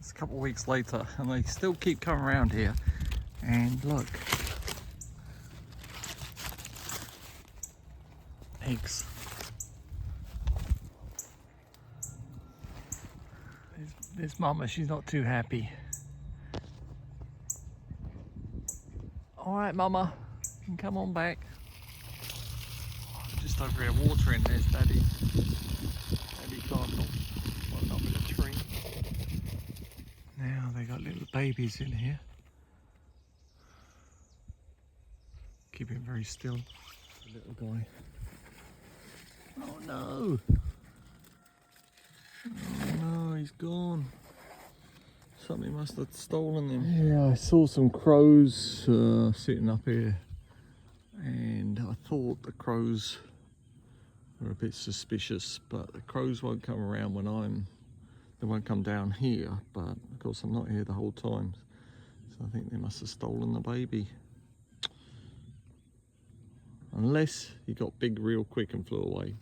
It's a couple of weeks later and they still keep coming around here. And look, eggs. There's Mama, she's not too happy. All right, Mama, you can come on back. Oh, just over here watering, there's Daddy Cardinal, one up in a tree. Now they got little babies in here. Keep him very still, the little guy. Oh no! Oh no, he's gone. Something must have stolen him. Yeah, I saw some crows sitting up here, and I thought the crows were a bit suspicious, but the crows won't come around when they won't come down here, but of course I'm not here the whole time, so I think they must have stolen the baby. Unless he got big real quick and flew away.